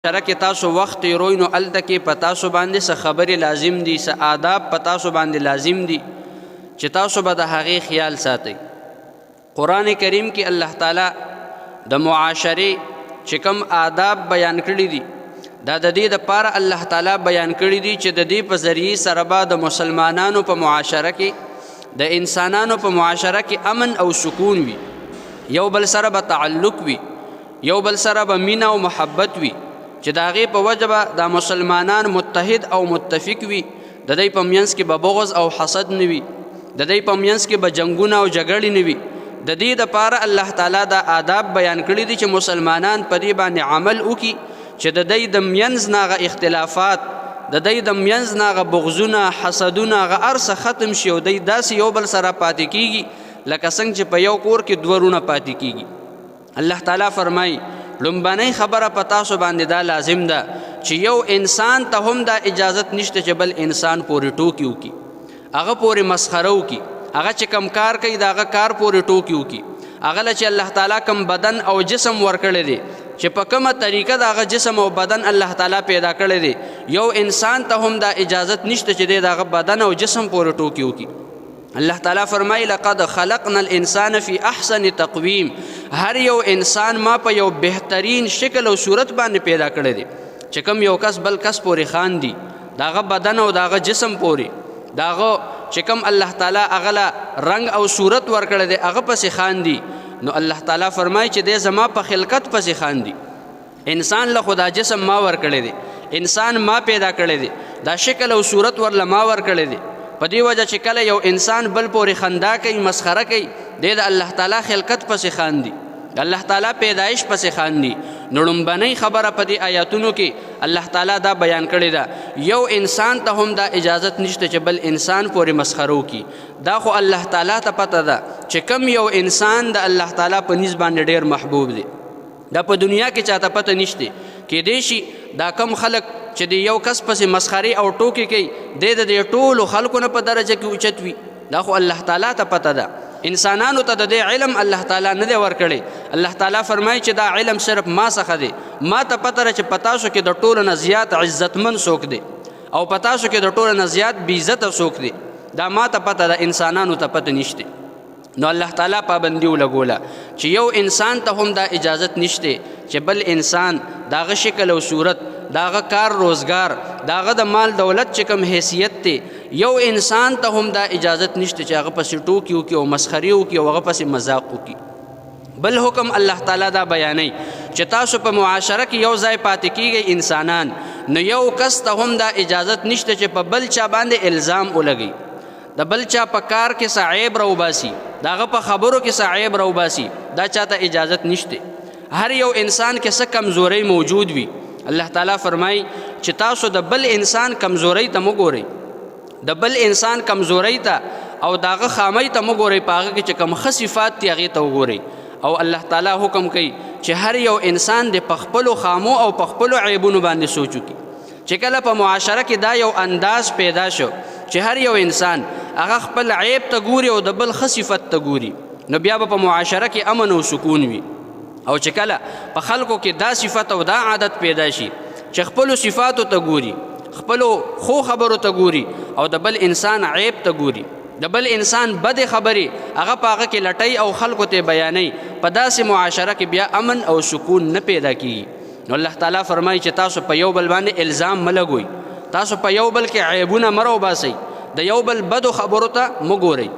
معاشره کې تاسو وخت تیروئ نو هلته کې په تاسو باندې څه خبرې لازم دي، څه آداب په تاسو باندې لازم دي چې تاسو به د هغې خیال ساتئ. قرآن کریم کې الله تعالی د معاشرې چې کوم آداب بیان کړي دي دا د دې دپاره الله تعالی بیان کړي دي چې د دې په ذریعې سره به د مسلمانانو په معاشره کې د انسانانو په معاشره کې امن او سکون وي، یو بل سره به تعلق وي، یو بل سره به مینه او محبت وي چې د هغې په وجه به دا مسلمانان متحد او متفق وي، د دوی په منځ کې به بغض او حسد نه وي، د دوی په منځ کې به جنګونه او جګړې نه وي. د دې دپاره الله تعالی دا آداب بیان کړي دي چې مسلمانان په دې باندې عمل وکړي چې د دوی د منځ نه هغه اختلافات، د دوی د منځ نه هغه بغضونه حسدونه هغه هر څه ختم شي او دوی داسې یو بل سره پاتې کیږي لکه څنګه چې په یو کور کې دوه وروڼه پاتې کیږي. الله تعالی فرمایي لومبنۍ خبره په تاسو باندې دا لازم ده چې یو انسان ته هم دا اجازت نشته چې بل انسان پورې ټوکې وکړي، هغه پورې مسخره وکړي، هغه چې کم کار کوي د هغه کار پورې ټوکې وکړي، هغه له چې الله تعالی کم بدن او جسم ورکړی دی چې په کومه طریقه د هغه جسم او بدن الله تعالی پیدا کړی دی، یو انسان ته هم دا اجازت نشته چې دی د هغه بدن او جسم پورې ټوکې وکړي. الله تعالی فرمایي لقد خلقنا الانسان فی احسن تقویم، هر یو انسان ما په یو بهترین شکل او صورت باندې پیدا کړی دی چې کوم یو کس بل کس پورې خاندي د هغه بدن او د هغه جسم پورې، د هغه چې کوم الله تعالی هغه له رنګ او صورت ورکړی دی هغه پسې خاندي. نو الله تعالی فرمایي چې دی زما په خلقت پسې خاندي. انسان له خدا جسم ما ورکړی دی، انسان ما پیدا کړی دی، دا شکل او صورت ورله ما ورکړی دی. په دې وجه چې کله یو انسان بل پورې خندا کوي مسخره کوي دی د الله تعالی خلقت پسې خاندي، د الله تعالی پیدایش پسې خاندي. نو لومبنۍ خبره په دې آیاتونو کې الله تعالی دا بیان کړې ده یو انسان ته هم دا اجازت نشته چې بل انسان پورې مسخره وکړي. دا خو الله تعالی ته پته ده چې کم یو انسان د الله تعالی په نسبت باندې ډېر محبوب دی. دا په دنیا کې چاته پته نشته، کیدای شي دا کم خلک چې د یو کس پسې مسخرې او ټوکې کوي دی د دې ټولو خلکو نه په درجه کې اوچت وي. دا خو الله تعالی ته پته ده. انسانانو ته د دې علم الله تعالی نه دی ورکړی. الله تعالی فرمایي چې دا علم صرف ما څخه دی، ما ته پته ده چې په تاسو کې د ټولو نه زیات عزتمن څوک دی او په تاسو کې د ټولو نه زیات بېعزته څوک دی. دا ما ته پته ده، انسانانو ته پته نشته. نو الله تعالی پابندي ولګوله چې یو انسان ته هم دا اجازت نشته چې بل انسان د هغه شکل او صورت، د هغه کار روزګار، د هغه د مال دولت چې کوم حیثیت دی، یو انسان ته هم دا اجازت نشته چې هغه پسې ټوکې وکړي او مسخرې وکړي او هغه پسې مذاق وکړي. بل حکم الله تعالی دا بیانوي چې تاسو په معاشره کې یو ځای پاتې کیږئ انسانان، نو یو کس ته هم دا اجازت نشته چې په بل چا باندې الزام ولګي، د بل چا په کار کې څه عیب راوباسي، د هغه په خبرو کې څه عیب راوباسي، دا چاته اجازت نشته. هر یو انسان کې څه کمزورۍ موجود وي. الله تعالی فرمایي چې تاسو د بل انسان کمزورۍ ته مه ګورئ، د بل انسان کمزورۍ ته او د هغه خامۍ ته مه ګورئ، په هغه کې چې کوم ښه صفات دي هغې ته وګورئ. او الله تعالی حکم کوي چې هر یو انسان د په خپلو خامو او په خپلو عیبونو باندې سوچ وکړي. چې کله په معاشره کې دا یو انداز پیدا شو چې هر یو انسان هغه خپل عیب ته ګوري او د بل ښه صفت ته ګوري، نو بیا به په معاشره کې امن او سکون وي. او چې کله په خلکو کې دا صفت او دا عادت پیدا شي چې خپلو صفاتو ته ګوري، خپلو خو خبرو ته ګوري او د بل انسان عیب ته ګوري، د بل انسان بدې خبرې هغه په هغه کې لټوي او خلکو ته بیانوي، په داسې معاشره کې بیا امن او سکون نه پیدا کیږي. نو الله تعالی فرمایي چې تاسو په یو بل باندې الزام مه لګوئ، تاسو په یو بل کې عیبونه مه راوباسئ، د یو بل بدو خبرو ته مه ګورئ.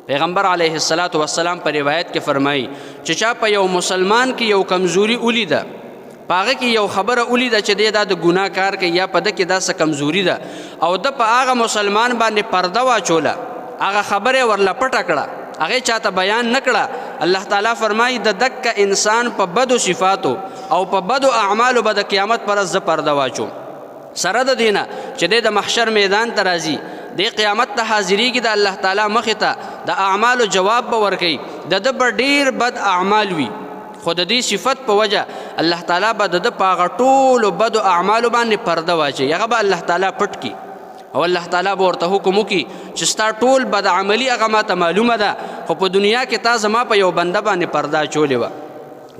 پیغمبر علیه السلام په روایت کې فرمایي چې چا په یو مسلمان کې یو کمزوري ولیده، په هغه کې یو خبره ولیده چې دی دا د ګناه کار کوي یا په ده کې دا څه کمزوري ده او ده په هغه مسلمان باندې پرده واچوله، هغه خبره ورله پټه کړه، هغې چاته بیان نه کړه، الله تعالی فرمایي د دکه انسان په بدو صفاتو او په بدو اعمالو به د قیامت پر ورځ زه پرده واچوم. سره د دې نه چې دی د محشر میدان ته راځي، د قیامت ته حاضریږي، د الله تعالی مخې ته د اعمالو جواب به ورکوي، د ده به ډېر بد اعمال وي، خو د دې صفت په وجه الله تعالی به د ده په هغه ټولو بدو اعمالو باندې پرده واچوي، هغه به الله تعالی پټ کړي او الله تعالی به ورته حکم وکړي چې ستا ټول بد عملي هغه ماته معلومه ده، خو په دنیا کې تا زما په یو بنده باندې پرده اچولې وه،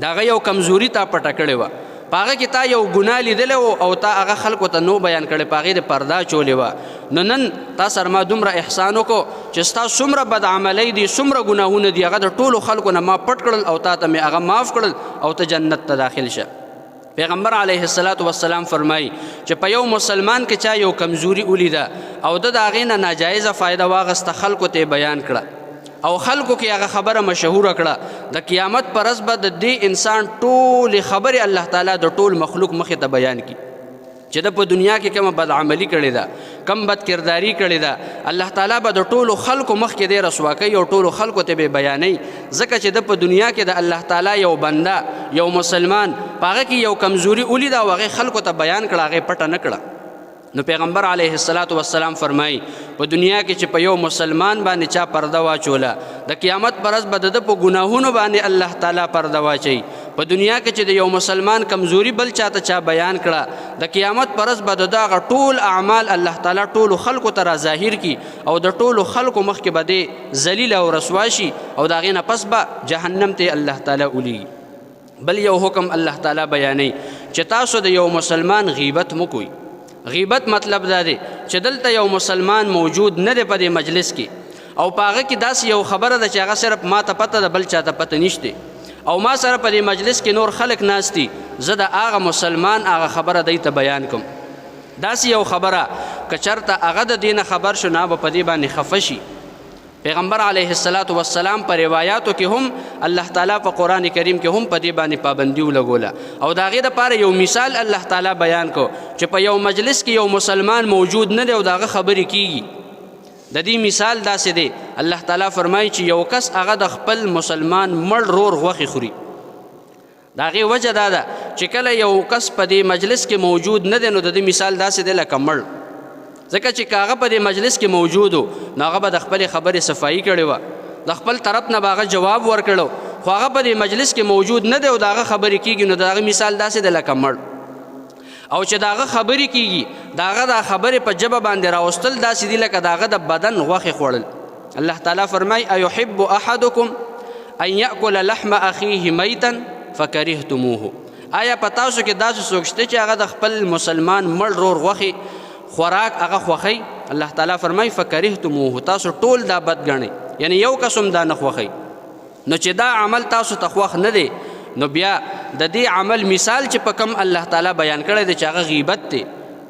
د هغه یو کمزوري تا پټه کړې وه، پاغه کې تا یو ګناه لیدلی او تا هغه خلکو ته نو بیان کړی، په هغې د پردا چولې وه. نو نن تا سره ما دومره احسان وکړو چې ستا څومره بدعملی دي، څومره ګناهونه دي، هغه د ټولو خلکو نه ما پټ کړل او تا ته مې هغه معاف کړل او ته جنت ته داخل شه. پیغمبر علیه السلام فرمایي چې په یو مسلمان کې چا یو کمزوري ولیده او د هغې نه ناجایزه فایده واغسته، خلکو ته بیان کړه او خلکو کې هغه خبره مشهوره کړه، د قیامت پر ورځ به د دې انسان ټولې خبرې الله تعالی د ټول مخلوق مخې ته بیان کړي چې د په دنیا کې کومه بدعملي کړې ده، کم بد کرداري کړې ده، الله تعالی به د ټولو خلکو مخکې دی رسوا کوي او ټولو خلکو ته به بیانوي، ځکه چې د په دنیا کې د الله تعالی یو بنده، یو مسلمان په هغه کې یو کمزوري ولیده او هغې خلکو ته بیان کړه، هغې پټه نه کړه. نو پیغمبر علیه السلام فرمایي په دنیا کې چې په یو مسلمان باندې چا پرده واچوله، د قیامت پر ورځ به د ده په ګناهونو باندې الله تعالی پرده واچوي. په دنیا کې چې د یو مسلمان کمزوري بل چاته چا بیان کړه، د قیامت پر ورځ به د ده هغه ټول اعمال الله تعالی ټولو خلکو ته را ظاهر کړي او د ټولو خلکو مخکې به دې ذلیل او رسوا شي او د هغې نه پس به جهنم ته الله تعالی ولیږي. بل یو حکم الله تعالی بیانوي چې تاسو د یو مسلمان غیبت مه کوئ. غیبت مطلب دا دی چې دلته یو مسلمان موجود نه دی په دې مجلس کې او په هغه کې داسې یو خبره ده چې هغه صرف ما ته پته ده، بل چاته پته نشته او ما سره په دې مجلس کې نور خلک ناست دي، زه د هغه مسلمان هغه خبره دی ته بیان کوم. داسې یو خبره که چېرته هغه د دې نه خبر شو نه به په دې باندې خفه شي. پیغمبر علیه السلام په روایاتو کې هم الله تعالی په قرآن کریم کې هم په دې باندې پابندي ولګوله او د هغې دپاره یو مثال الله تعالی بیان کو چې په یو مجلس کې یو مسلمان موجود نه دی او د هغه خبرې کیږي. د دې مثال داسې دی، الله تعالی فرمایي چې یو کس هغه د خپل مسلمان مړ رور غوښې خوري. د هغې وجه دا ده چې کله یو کس په دې مجلس کې موجود نه دی نو د دې مثال داسې دی لکه مړ، ځکه چې که هغه په دې مجلس کې موجود و نو هغه به د خپلې خبرې صفایي کړې وه، د خپل طرف نه به هغه جواب ورکړو، خو هغه په دې مجلس کې موجود نه دی او د هغه خبرې کېږي نو د هغه مثال داسې دی لکه مړ. او چې د هغه خبرې کېږي د هغه دا خبرې په ژبه باندې راوستل داسې دي لکه د هغه د بدن غوښې خوړل. الله تعالی فرمایي ایحب احدکم ان یأکل لحم اخیه میتا فکرهتموه. آیا په تاسو کې داسې څوک شته چې هغه د خپل مسلمان مړ رور غوښې خوراک هغه خوښوي؟ الله تعالی فرمایي فکرهتموه، تاسو ټول دا بد ګڼئ، یعنی یو کس هم دا نه خوښوي. نو چې دا عمل تاسو ته خوښ نه دی نو بیا د دې عمل مثال چې په کم الله تعالی بیان کړی دی چې هغه غیبت دی.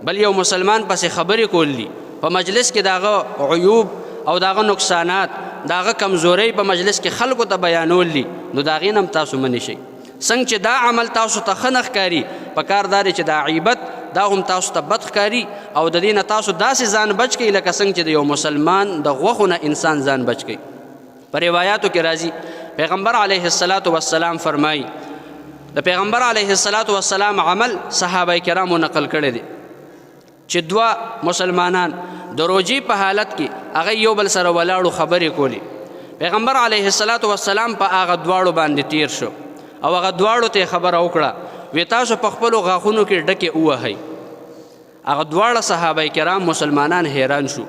بل یو مسلمان پسې خبرې کول دي، په مجلس کې د هغه عیوب او د هغه نقصانات، د هغه کمزورۍ په مجلس کې خلکو ته بیانول دي، نو د هغې نه هم تاسو منې شئ. څنګه چې دا عمل تاسو ته ښه نه ښکاري، پکار دا دی چې دا غیبت دا هم تاسو ته بد ښکاري او د دې نه تاسو داسې ځان بچ کړئ لکه څنګه چې د یو مسلمان د غوښو نه انسان ځان بچ کړي. په روایاتو کې راځي پیغمبر علیه السلام فرمایي د پیغمبر علیه السلام عمل صحابه کرامو نقل کړی دی چې دوه مسلمانان د روژې په حالت کې هغه یو بل سره ولاړو خبرې کولې. پیغمبر علیه السلام په هغه دواړو باندې تیر شو او هغه دواړو ته خبره وکړه، وی تاسو په خپلو غاښونو کې ډکې ووهئ. هغه دواړه صحابه کرام مسلمانان حیران شو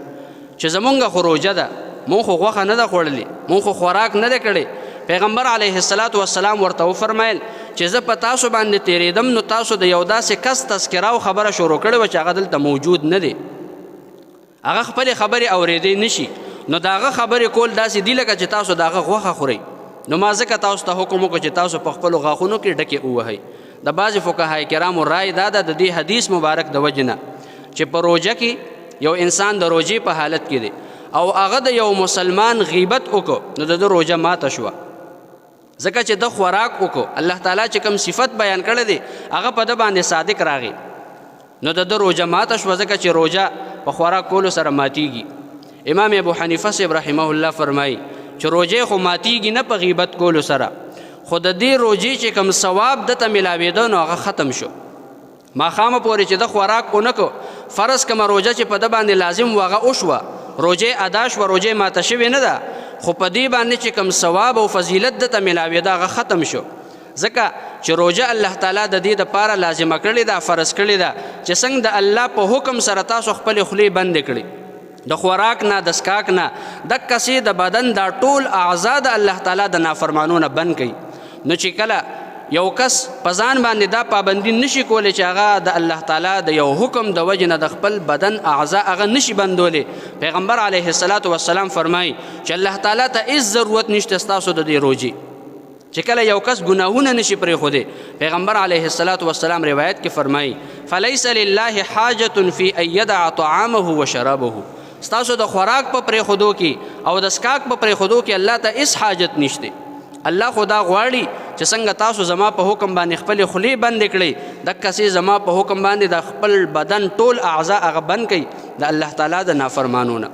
چې زمونږ خو روژه ده، مونږ خو غوښه نه ده خوړلې، مونږ خو خوراک نه ده کړی. پیغمبر علیه السلام ورته وفرمیل چې زه په تاسو باندې تیریدم نو تاسو د یو داسې کس تذکره او خبره شروع کړې وه چې هغه دلته موجود نه دی، هغه خپلې خبرې اورېدی نشي، نو د هغه خبرې کول داسې دي لکه چې تاسو د هغه غوښه خورئ. نو ما ځکه تاسو ته حکم وکړو چې تاسو په خپلو غاښونو کې ډکې ووهئ. د بعضې فقهای کرامو رای دا ده د دې حدیث مبارک د وجې نه چې په روژه کې یو انسان د روژې په حالت کې دی او هغه د یو مسلمان غیبت وکړو نو د ده روژه ماته شوه، ځکه چې د خوراک وکړو. الله تعالی چې کوم صفت بیان کړی دی هغه په ده باندې صادق راغی نو د ده روژه ماته شوه، ځکه چې روژه په خوراک کولو سره ماتیږي. امام ابو حنیفه صاحب رحمه الله فرمایي چې روژې خو ماتیږي نه په غیبت کولو سره، خو د دې روژې چې کوم ثواب دته میلاوېده نو هغه ختم شو. ماښامه پورې چې د خوراک ونه کو، فرض کومه روژه چې په ده باندې لازم و هغه وشوه، روژې ادا شوه، روژې ماته شوې نه ده، خو په دې باندې چې کوم ثواب او فضیلت دته میلاوېده هغه ختم شو، ځکه چې روژه الله تعالی د دې دپاره لازمه کړې ده، فرض کړې ده چې څنګه د الله په حکم سره تاسو خپلې خولې بندې کړئ، د خوراک نه د څښاک نه دقسې د بدن دا ټول اعضا د الله تعالی د نافرمانو نه بند کړئ. نو چې کله یو کس په ځان باندې دا پابندي نشي کولی چې هغه د الله تعالی د یو حکم د وجې نه د خپل بدن اعضا هغه نشي بندولی. پیغمبر علیه السلام فرمایي چې الله تعالی ته هیڅ ضرورت نشته ستاسو د دې روجې چې کله یو کس ګناهونه نشي پرېښودی. پیغمبر علیه السلام روایت کې فرمایي فلیس لله حاجة فی ان یدع طعامه و شرابه. ستاسو د خوراک په پرېښودو کې او د څښاک په پرېښودو کې الله ته هیڅ حاجت نشته. الله خدا غواړي چې څنګه تاسو زما په حکم باندې خپلې خولې بندې کړئ دقسې زما په حکم باندې د خپل بدن ټول اعضا هغه بند کړئ د الله تعالی د نافرمانونه.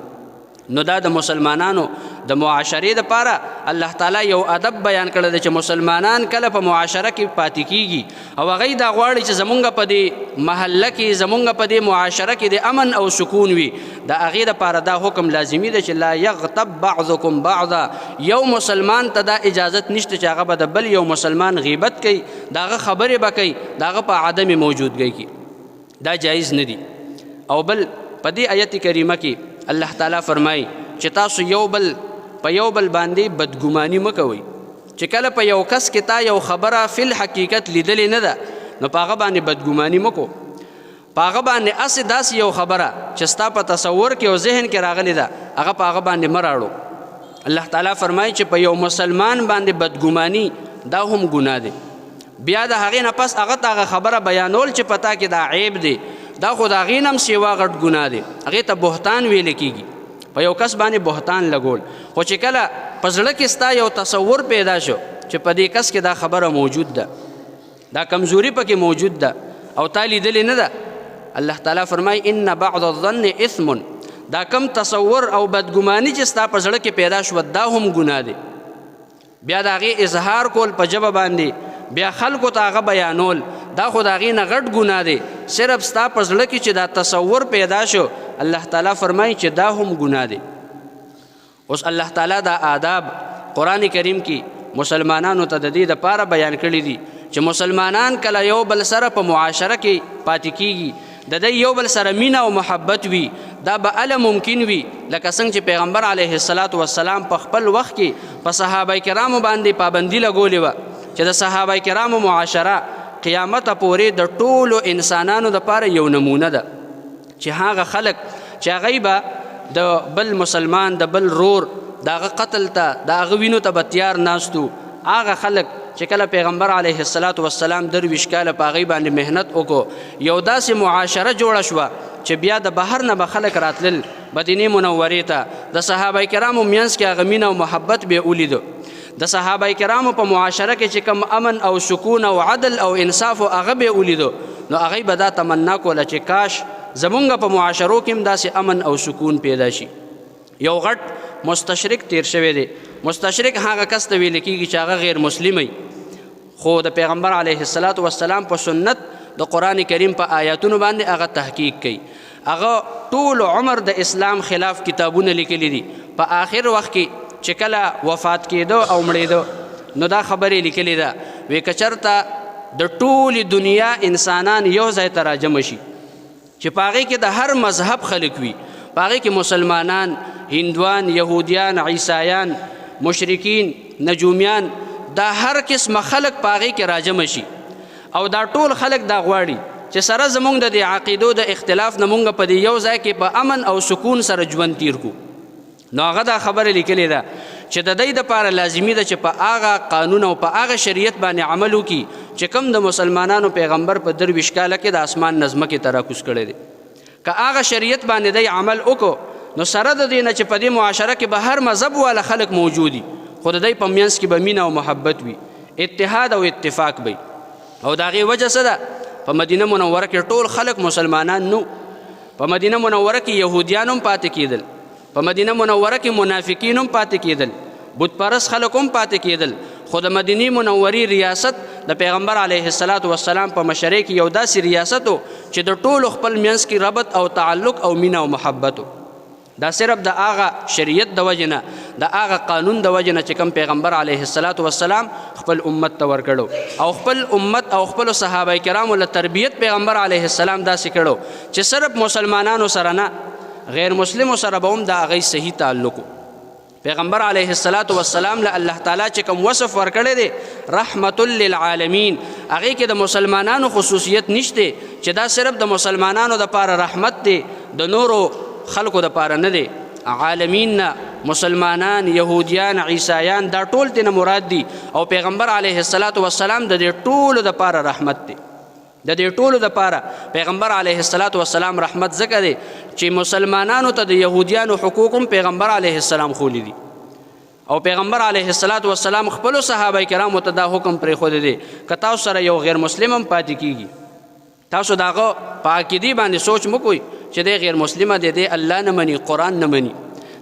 نو دا د مسلمانانو د معاشرې دپاره الله تعالی یو ادب بیان کړی دی چې مسلمانان کله په معاشره کې پاتې کیږي او هغوی دا غواړي چې زمونږ په دې محله کې زمونږ په دې معاشره کې د امن او سکون وي. د هغې دپاره دا حکم لازمي دی چې لا یغتب بعضکم بعضا. یو مسلمان ته دا اجازت نشته چې هغه به د بل یو مسلمان غیبت کوي د هغه خبرې به کوي د هغه په عدم موجودګۍ کې. دا جایز نه دي. او بل په دې آیت کریمه کې الله تعالی فرمایي چې تاسو یو بل په یو بل باندې بدګماني مه کوئ. چې کله په یو کس کې تا یو خبره فی الحقیقت لیدلې نه ده نو په هغه باندې بدګماني مه کو. په هغه باندې هسې داسې یو خبره چې ستا په تصور کې او ذهن کې راغلې ده هغه په هغه باندې مه راړو. الله تعالی فرمایي چې په یو مسلمان باندې بدګماني دا هم ګناه دی. بیا د هغې نه پس هغه ته هغه خبره بیانول چې په تا کې دا عیب دی دا خو د هغې نه هم سیوا غټ ګناه دی. هغې ته بهتان ویلی کېږي. په یو کس باندې بهتان لګول. خو چې کله په زړه کې ستا یو تصور پیدا شو چې په دې کس کې دا خبره موجود ده دا کمزوري پکې موجود ده او تا لیدلې نه ده الله تعالی فرمایي ان بعض الظن اثم. دا کم تصور او بدګماني چې ستا په زړه کې پیدا شوه دا هم ګناه دی. بیا د هغې اظهار کول په ژبه باندې بیا خلکو ته هغه بیانول دا خو د هغې نه غټ ګناه دی. صرف ستا په زړه کې چې دا تصور پیدا شو الله تعالی فرمایي چې دا هم ګناه دی. اوس الله تعالی دا آداب قرآن کریم کې مسلمانانو ته د دې دپاره بیان کړي دي چې مسلمانان کله یو بل سره په معاشره کې پاتې کیږي د دې یو بل سره مینه او محبت وي دا به اله ممکن وي لکه څنګه چې پیغمبر علیه السلام په خپل وخت کې په صحابه کرامو باندې پابندي لګولې وه چې د صحابه کرامو معاشره قیامت پورې د ټولو انسانانو دپاره یو نمونه ده چې هغه خلک چې هغوی به د بل مسلمان د بل رور د هغه قتل ته د هغه وینو ته به تیار ناستو. هغه خلک چې کله پیغمبر علیه السلام 23 کاله په هغوی باندې محنت وکړو یو داسې معاشره جوړه شوه چې بیا د بهر نه به خلک راتلل مدینې منورې ته د صحابه کرامو منځ کې هغه مینه او محبت به یې ولیدو. د صحابه کرامو په معاشره کې چې کم امن او سکون او عدل او انصاف هغه به یې ولیدو نو هغوی به دا تمنا کوله چې کاش زمونږ په معاشرو کې هم داسې امن او سکون پیدا شي. یو غټ مستشرک تیر شوی دی. مستشرک هغه کس ته ویل کېږي چې هغه غیر مسلم خو د پیغمبر علیه السلام په سنت د قرآن کریم په آیاتونو باندې هغه تحقیق کوي. هغه ټول عمر د اسلام خلاف کتابونه لیکلي دي. په آخر وخت کې چې کله وفات کېدو او مړېدو نو دا خبرې لیکلې ده وی که چېرته د ټولې دنیا انسانان یو ځای ته راجمع شي چې په هغې کې د هر مذهب خلک وي په هغې کې مسلمانان هندوان یهودیان عیسایان مشرکین نجومیان دا هر قسمه خلک په هغې کې راجمع شي او دا ټول خلک دا غواړي چې سره زمونږ د دې عقیدو د اختلاف نه مونږ په دې یو ځای کې په امن او سکون سره ژوند تیر کړو. نو هغه دا خبره لیکلې ده چې د دې دپاره لازمي ده چې په هغه قانون او په هغه شریعت باندې عمل وکړي چې کوم د مسلمانانو پیغمبر په 23 کاله کې د اسمان نه ځمکې ته راکوز کړی دی. که هغه شریعت باندې دی عمل وکړو نو سره د دې نه چې په دې معاشره کې به هر مذهب والا خلک موجودي خو د دې په منځ کې به مینه او محبت وي اتحاد او اتفاق وي. او د هغې وجه څه ده په مدینه منوره کې ټول خلک مسلمانان نو. په مدینه منوره کې یهودیان هم پاتې کېدل په مدینه منوره کې منافقین هم پاتې کېدل بت پرست خلک هم پاتې کېدل خو د مدینې منورې ریاست د پیغمبر علیه السلام په مشرۍ کې یو داسې ریاست و چې د ټولو خپل منځ کې ربط او تعلق او مینه او محبت و. دا صرف د هغه شریعت د وجې نه د هغه قانون د وجې نه چې کوم پیغمبر علیه السلام خپل امت ته ورکړو او خپل امت او خپلو صحابه کرامو له تربیت پیغمبر علیه السلام داسې کړو چې صرف مسلمانانو سره نه غیر مسلمو سره به هم د هغوی صحیح تعلق و. پیغمبر علیه السلام له الله تعالی چې کوم وصف ورکړی دی رحمت للعالمین. هغې کې د مسلمانانو خصوصیت نشته چې دا صرف د مسلمانانو دپاره رحمت دی، د نورو خلکو دپاره نه دی. عالمین نه مسلمانان، یهودیان، عیسایان دا ټول تینا مراد دي، او پیغمبر علیه السلام د دې ټولو دپاره رحمت دی. د دې ټولو دپاره پیغمبر علیه السلام رحمت ځکه دی چې مسلمانانو ته د یهودیانو حقوق هم پیغمبر علیه السلام خولی دي، او پیغمبر علیه السلام خپلو صحابه کرامو ته دا حکم پرېښودی دی که تاسو سره یو غیر مسلم هم پاتې کیږي، تاسو د هغه په عقیدې باندې سوچ مه کوئ چې دی غیر مسلمه دی، دی الله نه مني، قرآن نه مني.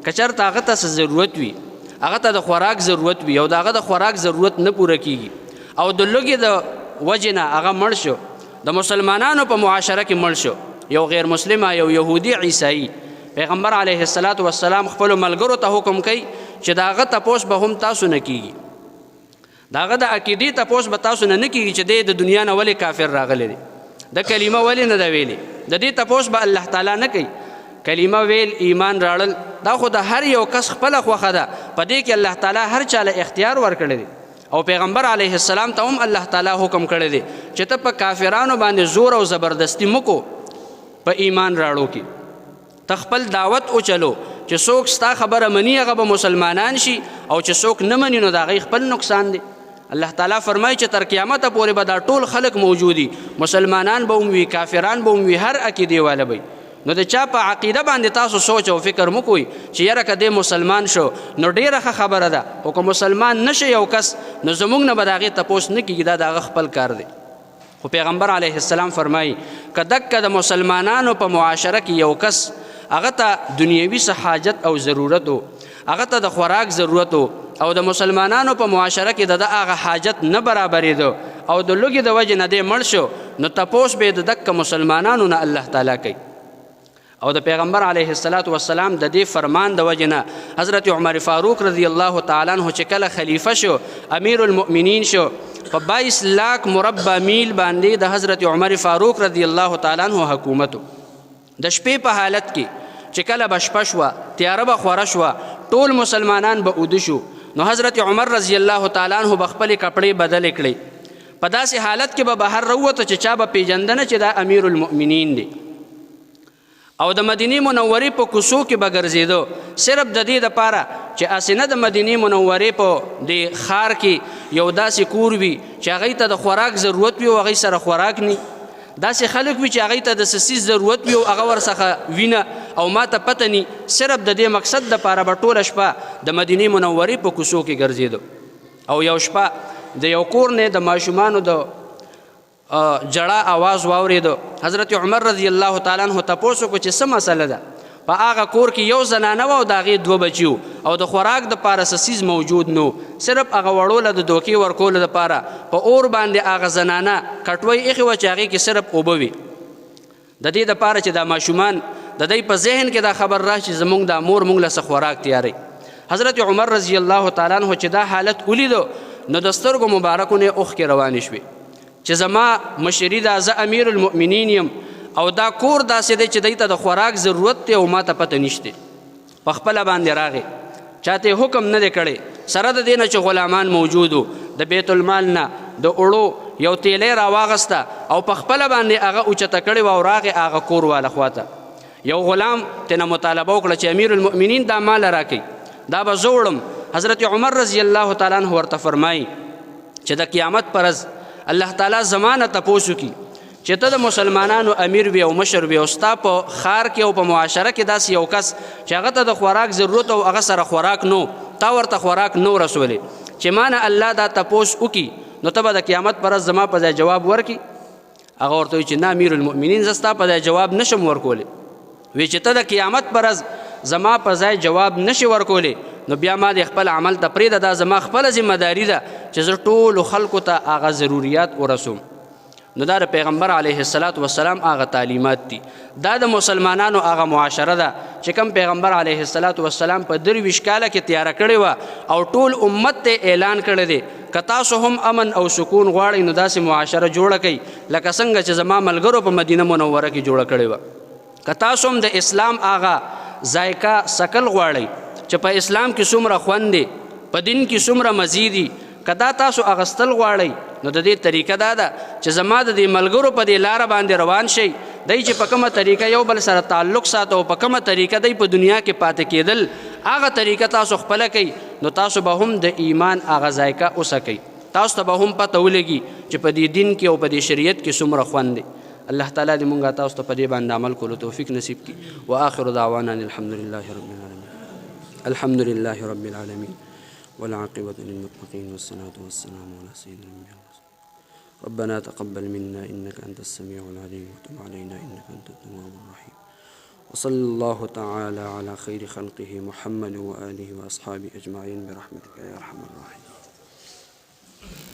که چېرته هغه ته څه ضرورت وي، هغه ته د خوراک ضرورت وي او د هغه د خوراک ضرورت نه پوره کیږي او د لوږې د وجې نه هغه مړ شو، د مسلمانانو په معاشره کې مړ شو، یو غیر مسلمه، یو یهودي، عیسائی، پیغمبر علیه السلام خپلو ملګرو ته حکم کوي چې د هغه تپوس به هم تاسو نه کیږي، د هغه د عقیدې تپوس به تاسو نه کیږي چې دی د دنیا نه ولې کافر راغلی دی، د کلمه ولې نه ده ویلې، د دې تپوس به الله تعالی نه کوي. کلمه ویل، ایمان راړل، دا خو د هر یو کس خپله خوښه ده، په دې کې الله تعالی هر چا له اختیار ورکړی دی، او پیغمبر علیه السلام ته هم الله تعالی حکم کړی دی چې ته په کافرانو باندې زور او زبردستی مکو په ایمان راړو کې، ته خپل دعوت وچلو چې څوک ستا خبره مني هغه به مسلمانان شي، او چې څوک نه مني نو د هغوی خپل نقصان دی. الله تعالی فرمایي چې تر قیامته پورې به دا ټول خلک موجودي، مسلمانان به هم وي، کافران به هم وي، هر عقیدې واله به. نو د چا په عقیده باندې تاسو سوچ او فکر مه کوئ چې یاره که دی مسلمان شو نو ډیره ښه خبره ده، او که مسلمان نشي یو کس نو زموږ نه به د هغې تپوس نه کېږي، دا د هغه خپل کار دی. خو پیغمبر علیه السلام فرمایي که دکه د مسلمانانو په معاشره کې یو کس هغه ته دنیوي څه حاجت او ضرورت و، هغه ته د خوراک ضرورت و، او د مسلمانانو په معاشره کې د ده هغه حاجت نه برابرېده او د لوږې د وجې نه دی مړ شو، نو تپوس به د دکه مسلمانانو نه الله تعالی کوي. او د پیغمبر علیه السلام د دې فرمان د وجې نه حضرت عمر فاروق رضی الله تعالی عنه چې کله خلیفه شو، امیر المؤمنین شو، په 22 لاک مربع میل باندې د حضرت عمر فاروق رضی الله تعالی عنه حکومت. د شپې په حالت کې چې کله به شپه شوه، تیاره به خوره شوه، ټول مسلمانان به اوده شو، نو حضرت عمر رضی الله تعالی عنه به خپلې کپړې بدلې کړې، په داسې حالت کې به بهر راووته چې چا به پیژنده نه چې دا امیر المؤمنین دی، او د مدینې منورې په کوڅو کې به ګرځېدو، صرف د دې دپاره چې اسنه د مدینې منورې په د ښار کې یو داسې کور وي چې هغوی ته د خوراک ضرورت وي او هغوی سره خوراک نی، داسې خلک وي چې هغوی ته د څه څیز ضرورت وي او هغه ورڅخه وینه او ما ته پته نی، صرف د دې مقصد دپاره به ټوله شپه د مدینې منورې په کوڅو کې ګرځېدو. او یو شپه د یو کور نه د ماشومانو د جړه आवाज واورېدو، حضرت عمر رضی الله تعالی عنہ تپوس وکړو چې څه مسله ده. په هغه کور کې یو زنانه وه او د هغې 2 بچي وو، او د خوراک دپاره څه څیز موجود نه و، صرف هغه وړو له د دوکې ورکولو دپاره په اور باندې هغه زنانه کټوۍ ایښې وه چې هغې کې صرف اوبه وي، د دې دپاره چې دا ماشومان د دوی په ذهن کې دا خبر راشي چې زموږ دا مور موږ له څه خوراک تیاروي. حضرت عمر رضی الله تعالی عنہ چې دا حالت ولیدو نو د سترګو مبارکو نه اوښکې روانې شوې چې زما مشري ده، زه امیر المؤمنین یم او دا کور داسې دی چې دوی ته د خوراک ضرورت دی او ما ته پته نشته. په خپله باندې راغې، چاته حکم نه دی کړی، سره د دې نه چې غلامان موجود وو، د بیت المال نه د اوړو یو تیلی راواغسته او په خپله باندې هغه اوچته کړې وه او راغې هغه کور واله خواته. یو غلام تېنه مطالبه وکړه چې امیر المؤمنین دا مال راکوي، دا به زه وړم. حضرت عمر رضی الله تعالی عنہ ورته فرمایي چې د قیامت پر ورځ الله تعالی زمانه تپوس وکړي چې ته د مسلمانانو امیر وي او مشر وي او ستا په ښار کې او په معاشره کې داسې یو کس چې هغه ته د خوراک ضرورت او هغه سره خوراک نو، تا ورته خوراک نو رسولی، چې ما نه الله دا تپوس وکړي نو ته به د قیامت پر ورځ زما په ځای جواب ورکړي؟ هغه ورته وایي چې نه امیر المؤمنین، زه ستا په ځای جواب نشم ورکولی. وی چې ته د قیامت پر ورځ زما په ځای جواب نشي ورکولی نو بیا ما د خپل عمل ته پرېږده، دا زما خپله ذمهداري ده چې زه ټولو خلکو ته هغه ضروریات ورسوم. نو دا د پیغمبر علیه السلام هغه تعلیمات دي، دا د مسلمانانو هغه معاشره ده چې کوم پیغمبر علیه السلام په 23 کاله کې تیاره کړې وه او ټول امت ته اعلان کړی دی که تاسو هم امن او سکون غواړئ نو داسې معاشره جوړه کړئ لکه څنګه چې زما ملګرو په مدینه منوره کې جوړه کړې وه. که تاسو هم د اسلام هغه ذایقه سکل غواړئ چې په اسلام کې څومره خوند دی، په دین کې څومره مزې دي، کدا تاسو اغستل غواړئ نو د دې طریقه دا ده چې زما د دې ملګرو په دې لاره باندې روان شئ دی چې په کومه طریقه یو بل سره تعلق ساته او په کومه طریقه دی په دنیا کې پاتې کېدل هغه طریقه تاسو خپله کوئ نو تاسو به هم د ایمان هغه ذایقه وڅکئ تاسو ته به هم پته ولګي چې په دې دین کې او په دې شریعت کې څومره خوند دی الله تعالی دې مونږ تاسو ته په دې باندې عمل کولو توفیق نصیب کړي واخر دعوانا الحمد لله رب العالمين الحمد لله رب العالمين والعاقبة للمتقين والصلاة والسلام على سيدنا الأنبياء ربنا تقبل منا إنك أنت السميع العليم وتب علينا إنك أنت التواب الرحيم وصلى الله تعالى على خير خلقه محمد وآله وأصحابه أجمعين برحمتك يا أرحم الراحمين.